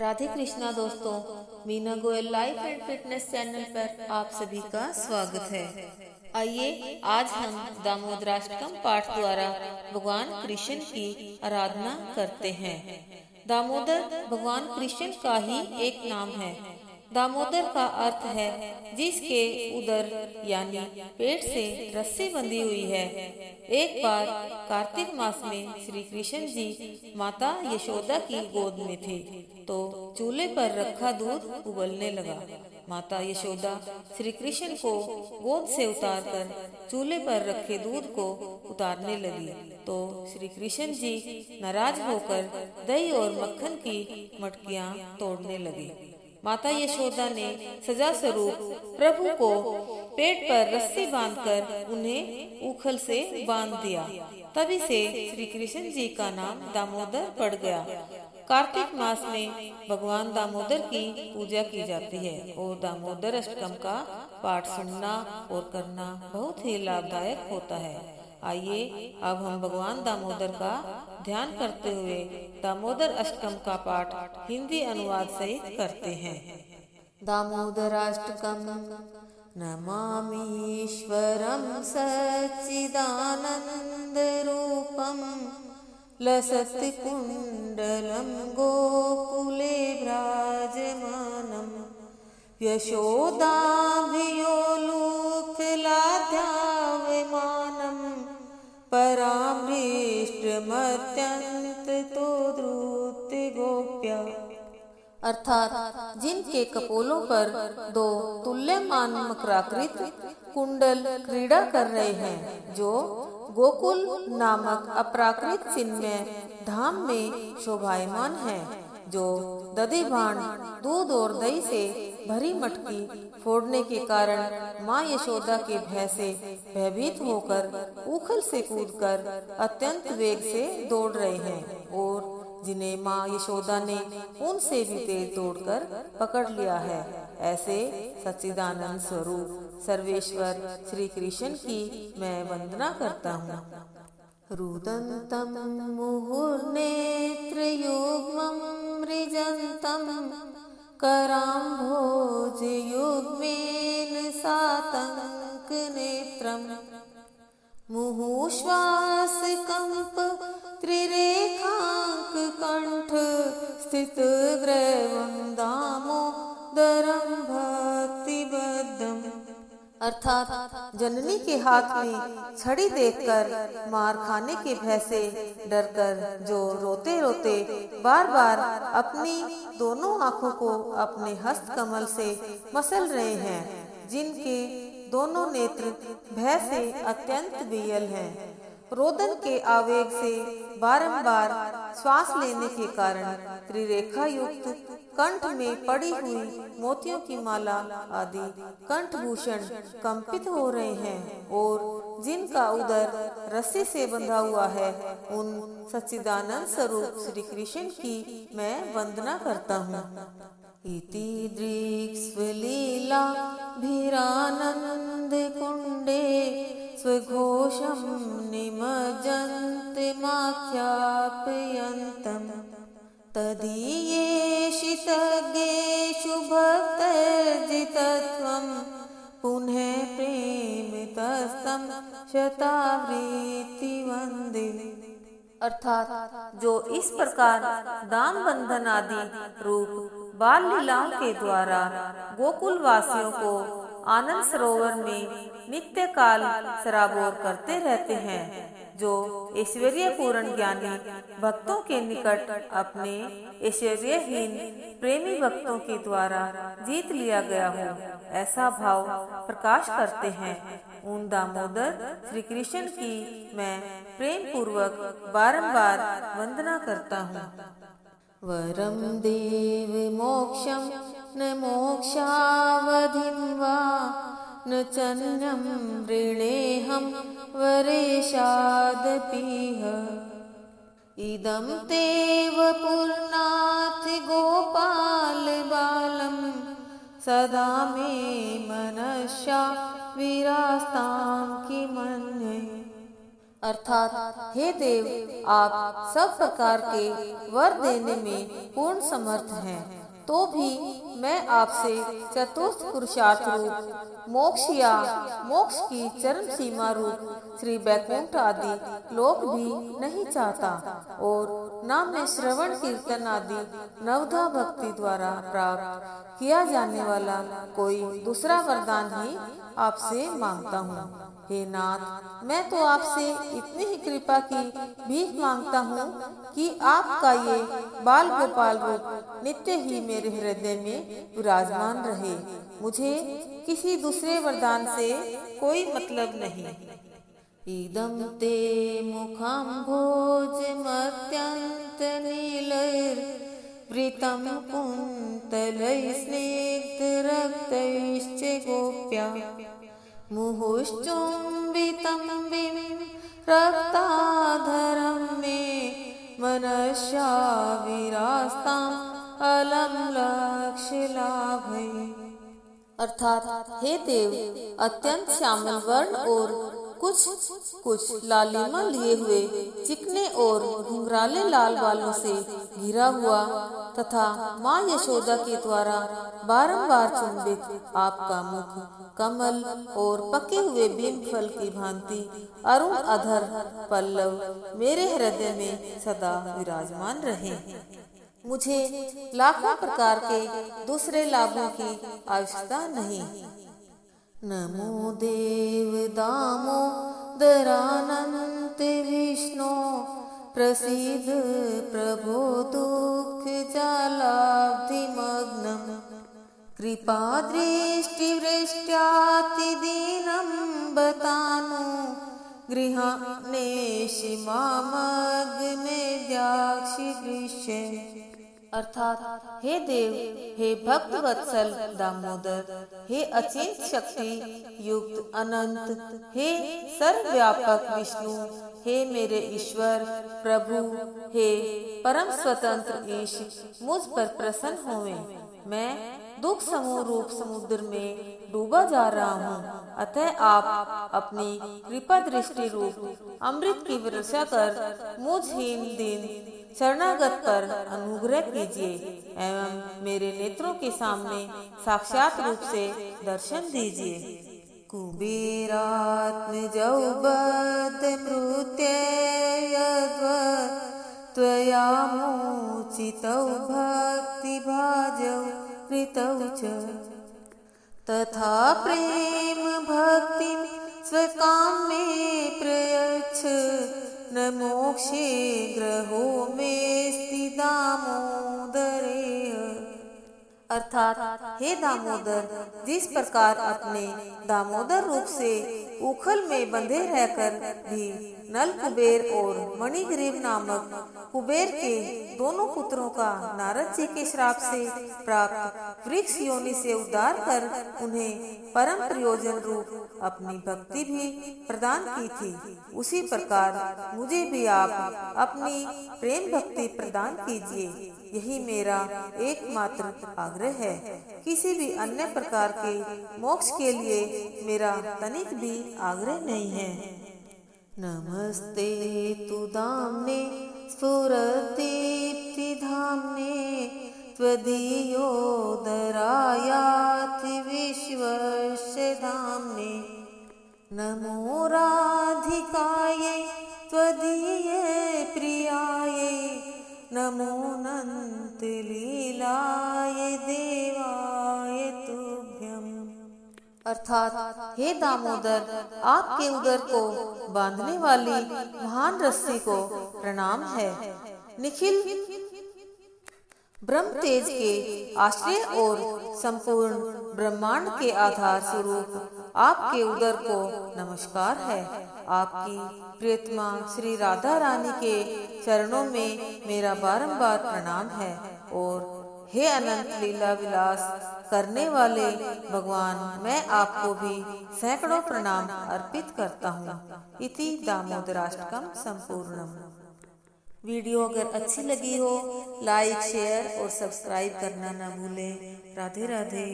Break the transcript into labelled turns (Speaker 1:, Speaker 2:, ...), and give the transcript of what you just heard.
Speaker 1: राधे कृष्णा दोस्तों, Meena Goyal life and fitness channel पर आप सभी का स्वागत है। आइए आज हम दामोदराष्टकम पाठ द्वारा भगवान कृष्ण की आराधना करते हैं। दामोदर भगवान कृष्ण का ही एक नाम है। दामोदर का अर्थ है जिसके उदर यानी पेट से रस्सी बंधी हुई है। एक बार कार्तिक मास में श्री कृष्ण जी माता यशोदा की गोद में थे, तो चूल्हे पर रखा दूध उबलने लगा। माता यशोदा श्री कृष्ण को गोद से उतारकर चूल्हे पर रखे दूध को उतारने लगी, तो श्री कृष्ण जी नाराज होकर दही और मक्खन की मटकियां तोड़ने लगी। माता यशोदा ने सजा स्वरूप प्रभु को पेट पर रस्सी बांधकर उन्हें उखल से बांध दिया। तभी से श्री कृष्ण जी का नाम दामोदर पड़ गया। कार्तिक मास में भगवान दामोदर की पूजा की जाती है और दामोदर अष्टकम का पाठ सुनना और करना बहुत ही लाभदायक होता है। आइए अब हम भगवान दामोदर का ध्यान करते हुए दामोदर अष्टकम का पाठ हिंदी अनुवाद सहित करते हैं। दामोदराष्टकम। नमामीश्वरं सच्चिदानंद रूपम लसत्कुंडलं गोकुले विराजमानं यशोदाभियोलुकलाध्यायमानं परामृष्टमत्यंत तो द्रुत्य गोप्या। अर्थात जिनके कपोलों पर दो तुल्यमान मकराकृत कुंडल क्रीड़ा कर रहे हैं, जो गोकुल नामक अपराकृत चिन्मय धाम में शोभायमान है, जो दधिभांड दूध और दही से भरी मटकी फोड़ने के कारण माँ यशोदा के भय से भयभीत होकर उखल से कूदकर अत्यंत वेग से दौड़ रहे हैं और जिन्हें माँ यशोदा ने उनसे भी तेज दौड़कर पकड़ लिया है। ऐसे सच्चिदानंद स्वरूप सर्वेश्वर श्री कृष्ण की मैं वंदना करता हूँ। रुदन्तं मुहुर्नेत्रयुग्मं मृजन्तं कराम्भोजयुग्मेन सातङ्कनेत्रम् मुहुश्वासकम्प त्रिरेखाङ्ककण्ठ स्थितग्रीवं दामोदरं भक्तिबद्धम्। अर्थात जननी के हाथ में छड़ी देखकर मार खाने के भय से डरकर जो रोते रोते बार बार अपनी दोनों आंखों को अपने हस्त कमल से मसल रहे हैं, जिनके दोनों नेत्र भय से अत्यंत वियल हैं, रोदन के आवेग से बारंबार श्वास लेने के कारण त्रिरेखा युक्त कंठ में पड़ी हुई मोतियों की माला आदि कंठभूषण कंपित हो रहे हैं और जिनका उदर रस्सी से बंधा हुआ है, उन सच्चिदानंद स्वरूप श्री कृष्ण की मैं वंदना करता हूँ। इति दृक्स्वलीलाभिरानन्द कुंडे स्वघोषं निमज्जन्तमाख्यापयन्तम् तदीयेषितज्ञेषु भक्तर्जितत्वं पुनः प्रेमितस्तं शतावृत्ति वन्दे। अर्थात जो इस प्रकार दाम बंधन आदि रूप बाल लीलाओं के द्वारा गोकुल वासियों को आनंद सरोवर में नित्य काल सराबोर करते रहते हैं, जो ऐश्वर्य पूर्ण ज्ञानी भक्तों के निकट अपने ऐश्वर्यहीन प्रेमी भक्तों के द्वारा जीत लिया गया हो, ऐसा भाव प्रकाश करते हैं, उन दामोदर श्री कृष्ण की मैं प्रेम पूर्वक बारंबार वंदना करता हूँ। वरम देव मोक्षम न मोक्षावधिं वा न चन्यं वृणेऽहं वरेशादपीह इदं तेव पुरनाथ गोपाल बालं सदा मे मनस्या विरास्तां किमन्ये। अर्थात हे देव, आप सब प्रकार के वर देने में पूर्ण समर्थ हैं, तो भी मैं आपसे चतुर्थ पुरुषार्थ रूप मोक्ष या मोक्ष की चरम सीमा रूप श्री वैकुंठ आदि लोक भी नहीं चाहता, और ना मैं श्रवण कीर्तन आदि नवधा भक्ति द्वारा प्राप्त किया जाने वाला कोई दूसरा वरदान ही आपसे मांगता हूँ। हे नाथ, मैं तो आपसे इतनी ही कृपा की भीख मांगता हूँ कि आपका ये बाल गोपाल रूप नित्य ही मेरे हृदय में विराजमान रहे। मुझे किसी दूसरे वरदान से कोई मतलब नहीं। इदं ते मुखाम्भोज मत्यंत नीलैर्वृतं कुन्तलैः स्निग्ध रक्तैश्च गोप्या मुहुश्चुम्बितं बिं रक्ताधरं मे मनस्या विरास्ताम् अलम लक्ष्य लाभै। अर्थात हे देव, अत्यंत श्यामल वर्ण और कुछ लालिमा लिए हुए चिकने और घुंघराले लाल बालों से घिरा हुआ तथा माँ यशोदा के द्वारा बारंबार चुंबित आपका मुख कमल और पके हुए भीम फल की भांति अरुण अधर पल्लव मेरे हृदय में सदा विराजमान रहे। मुझे लाखों प्रकार के दूसरे लाभों की आवश्यकता नहीं। नमो देव दामोदरानंत विष्णु प्रसीद प्रभो दुख जलाब्धिमग्नम् कृपा दृष्टि वृष्ट्याति दीनं बतानु गृहाणेषि मामग्ने व्याक्षि दृश्य। अर्थात हे देव, हे भक्त वत्सल दामोदर, हे अचिंत शक्ति युक्त अनंत, हे सर्वव्यापक विष्णु, हे मेरे ईश्वर प्रभु, हे परम स्वतंत्र ईश, मुझ पर प्रसन्न होवें। मैं दुख समूह रूप समुद्र में डूबा जा रहा हूँ, अतः आप अपनी कृपा दृष्टि रूप अमृत की वर्षा कर मुझ हीन दीन शरणागत पर अनुग्रह कीजिए एवं मेरे नेत्रों के सामने साक्षात रूप से दर्शन दीजिए। कुबेरात्मजौ बद्धमृत्ययद्वत् त्वया मोचितौ भक्तिभाजौ कृतौ च तथा प्रेम भक्तिं स्वकामे प्रयच्छ न मोक्षे ग्रहो मेस्ति दामोदरे। अर्थात हे दामोदर, जिस प्रकार अपने दामोदर रूप से उखल में बंधे रहकर भी नल कुबेर और मणिग्रीव नामक कुबेर के दोनों पुत्रों का नारद जी के श्राप से प्राप्त वृक्ष योनि से उद्धार कर उन्हें परम प्रयोजन रूप अपनी भक्ति भी प्रदान की थी, उसी प्रकार मुझे भी आप अपनी प्रेम भक्ति प्रदान कीजिए। यही मेरा एकमात्र आग्रह है। किसी भी अन्य प्रकार के मोक्ष के लिए मेरा तनिक भी आग्रह नहीं है। नमस्ते तु दाम्ने स्फुरदीप्ति धाम्ने त्वदीयोदरायाति विश्वस्य धाम्ने नमो राधिकायै त्वदीये प्रियायै नमो अनंत लीलाय देवाय तुभ्यम्। अर्थात हे दामोदर, आपके उदर को बांधने वाली महान रस्सी को प्रणाम है। निखिल ब्रह्म तेज के आश्रय और संपूर्ण ब्रह्मांड के आधार स्वरूप आपके उदर को नमस्कार है। आपकी प्रियतमा श्री राधा रानी के चरणों में मेरा बारंबार प्रणाम है। और हे अनंत लीला विलास करने वाले भगवान, मैं आपको भी सैकड़ों प्रणाम अर्पित करता हूँ। इति दामोदराष्टकम संपूर्णम। वीडियो अगर अच्छी लगी हो, लाइक शेयर और सब्सक्राइब करना न भूलें। राधे राधे।